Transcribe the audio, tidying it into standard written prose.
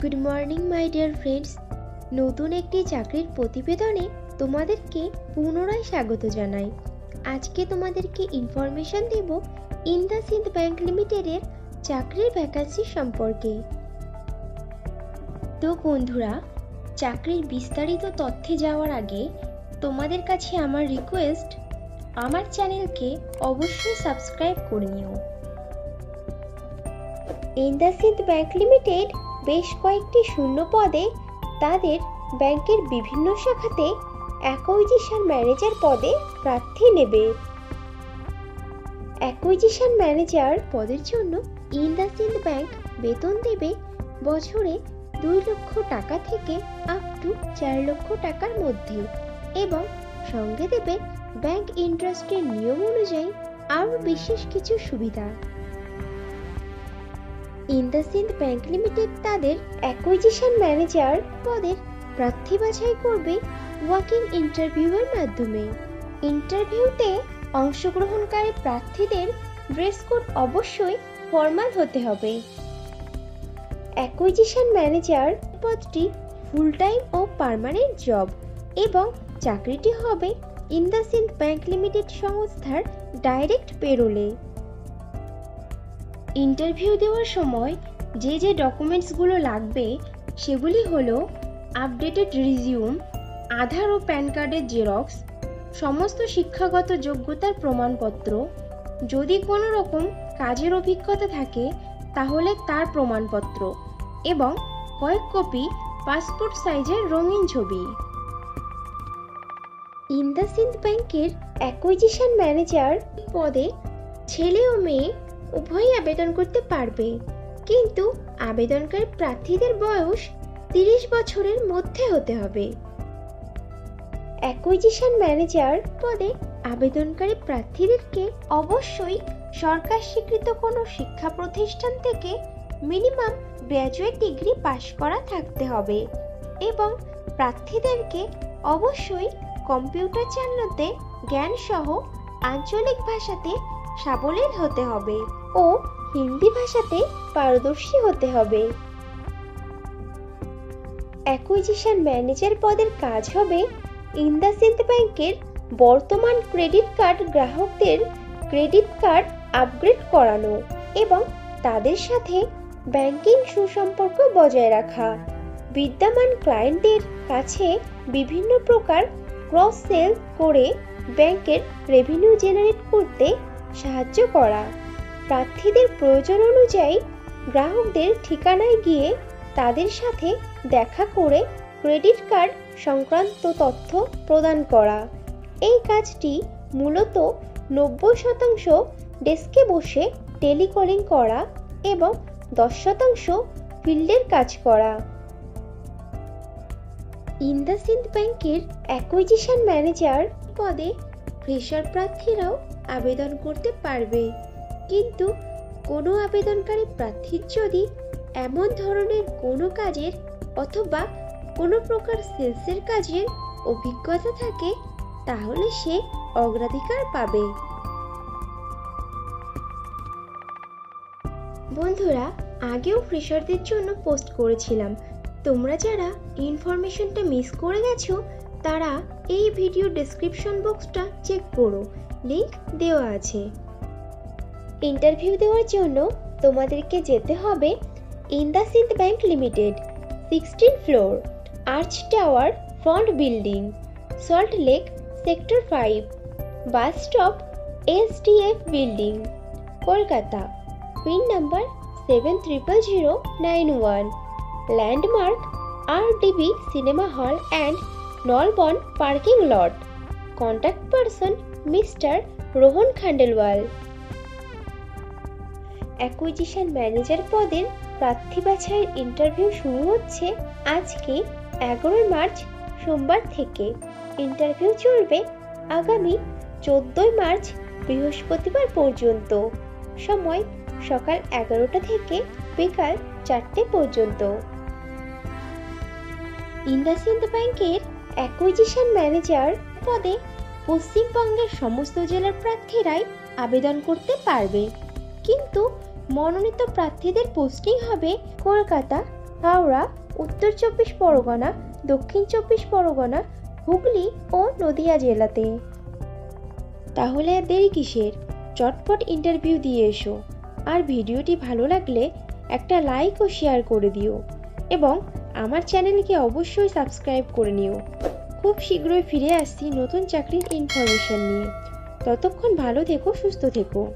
Good morning my dear friends. নতুন একটি চাকরির প্রতিবেদনে তোমাদেরকে পুনরায় স্বাগত জানাই। আজকে তোমাদেরকে ইনফরমেশন দেব ইন্দাসিন্দ ব্যাংক লিমিটেডের চাকরির ভ্যাকান্সি সম্পর্কে। তো বন্ধুরা, চাকরির বিস্তারিত তথ্যে যাওয়ার আগে তোমাদের কাছে আমার রিকোয়েস্ট, আমার চ্যানেলকে অবশ্যই সাবস্ক্রাইব করে নিও। ইন্দাসিন্দ ব্যাংক লিমিটেড বেশ কয়েকটি শূন্য পদে তাদের ব্যাংকের বিভিন্ন শাখাতে অ্যাকুইজিশন ম্যানেজার পদে প্রার্থী নেবে। অ্যাকুইজিশন ম্যানেজার পদের জন্য ইন্দাসিন্দ ব্যাংক বেতন দেবে বছরে 2 লক্ষ টাকা থেকে আপ টু 4 লক্ষ টাকার মধ্যে, এবং সঙ্গে দেবে ব্যাংক ইন্টারেস্টের নিয়ম অনুযায়ী আরও বিশেষ কিছু সুবিধা। ইন্দাসিন্দ ব্যাংক লিমিটেড তাদের অ্যাকুইজিশন ম্যানেজার পদের প্রার্থী বাছাই করবে ওয়াকিং ইন্টারভিউয়ের মাধ্যমে। ইন্টারভিউতে অংশগ্রহণকারী প্রার্থীদের ড্রেস কোড অবশ্যই ফর্মাল হতে হবে। অ্যাকুইজিশন ম্যানেজার পদটি ফুল টাইম ও পার্মানেন্ট জব, এবং চাকরিটি হবে ইন্দাসিন্দ ব্যাংক লিমিটেড সংস্থার ডাইরেক্ট পেরোলে। ইন্টারভিউ দেওয়ার সময় যে ডকুমেন্টসগুলো লাগবে সেগুলি হলো আপডেটেড রিজিউম, আধার ও প্যান কার্ডের জেরক্স, সমস্ত শিক্ষাগত যোগ্যতার প্রমাণপত্র, যদি কোনো রকম কাজের অভিজ্ঞতা থাকে তাহলে তার প্রমাণপত্র, এবং কয়েক কপি পাসপোর্ট সাইজের রঙিন ছবি। ইন্দাসিন্দ ব্যাংকের অ্যাকুইজিশন ম্যানেজার পদে ছেলে ও মেয়ে উভয়ই আবেদন করতে পারবে, কিন্তু আবেদনকারী প্রার্থীদের বয়স 30 বছরের মধ্যে হতে হবে। অ্যাকুইজিশন ম্যানেজার পদে আবেদনকারী প্রার্থীদেরকে অবশ্যই সরকার স্বীকৃত কোনো শিক্ষা প্রতিষ্ঠান থেকে মিনিমাম গ্র্যাজুয়েট ডিগ্রি পাশ করা থাকতে হবে, এবং প্রার্থীদেরকে অবশ্যই কম্পিউটার চালানোতে জ্ঞান সহ আঞ্চলিক ভাষাতে সাবলীল হতে হবে ও হিন্দি ভাষাতে পারদর্শী হতে হবে। অ্যাকুইজিশন ম্যানেজার পদের কাজ হবে ইন্দাসিন্দ ব্যাংকের বর্তমান ক্রেডিট কার্ড গ্রাহকদের ক্রেডিট কার্ড আপগ্রেড করানো এবং তাদের সাথে ব্যাংকিং সুসম্পর্ক বজায় রাখা, বিদ্যমান ক্লায়েন্টদের কাছে বিভিন্ন প্রকার ক্রস সেল করে ব্যাংকের রেভিনিউ জেনারেট করতে সাহায্য করা, প্রার্থীদের প্রয়োজন অনুযায়ী গ্রাহকদের ঠিকানায় গিয়ে তাদের সাথে দেখা করে ক্রেডিট কার্ড সংক্রান্ত তথ্য প্রদান করা। এই কাজটি মূলত 90% ডেস্কে বসে টেলিকলিং করা এবং 10% ফিল্ডের কাজ করা। ইন্দাসিন্দ ব্যাংকের অ্যাকুইজিশন ম্যানেজার পদে ফ্রেশার প্রার্থীরাও আবেদন করতে পারবে, কিন্তু কোনো আবেদনকারী প্রার্থীর যদি এমন ধরনের কোনো কাজের অথবা কোনো প্রকার সেলসের কাজের অভিজ্ঞতা থাকে তাহলে সে অগ্রাধিকার পাবে। বন্ধুরা, আগেও ফ্রেশারদের জন্য পোস্ট করেছিলাম, তোমরা যারা ইনফরমেশনটা মিস করে গেছো তারা এই ভিডিও ডেসক্রিপশন বক্সটা চেক করো, লিংক দেওয়া আছে। ইন্টারভিউ দেওয়ার জন্য তোমাদেরকে যেতে হবে IndusInd bank limited, 16 floor, arch tower front building, Salt Lake sector 5, bus stop SDF building, Kolkata, pin number 700091, landmark RDB cinema hall and Nalban parking lot. Contact person mister Rohan Khandelwal. Acquisition manager পদের প্রার্থী বাছাইয়ের ইন্টারভিউ শুরু হচ্ছে আজকে 11 মার্চ সোমবার থেকে। ইন্টারভিউ চলবে আগামী 14 মার্চ বৃহস্পতিবার পর্যন্ত। সময় সকাল 11টা থেকে বিকাল 4টে পর্যন্ত। ইন্দাসিন্দ ব্যাংকের অ্যাকুইজিশন ম্যানেজার পদে পশ্চিমবঙ্গের সমস্ত জেলার প্রার্থীরাই আবেদন করতে পারবে, কিন্তু মনোনীত প্রার্থীদের পোস্টিং হবে কলকাতা, হাওড়া, উত্তর 24 পরগনা, দক্ষিণ 24 পরগনা, হুগলি ও নদিয়া জেলাতে। তাহলে আর দেরি কিসের? চটপট ইন্টারভিউ দিয়ে এসো। আর ভিডিওটি ভালো লাগলে একটা লাইক ও শেয়ার করে দিও এবং আমার চ্যানেলকে অবশ্যই সাবস্ক্রাইব করে নিও। খুব শীঘ্রই ফিরে আসছি নতুন চাকরির ইনফরমেশন নিয়ে। ততক্ষণ ভালো থেকো, সুস্থ থেকো।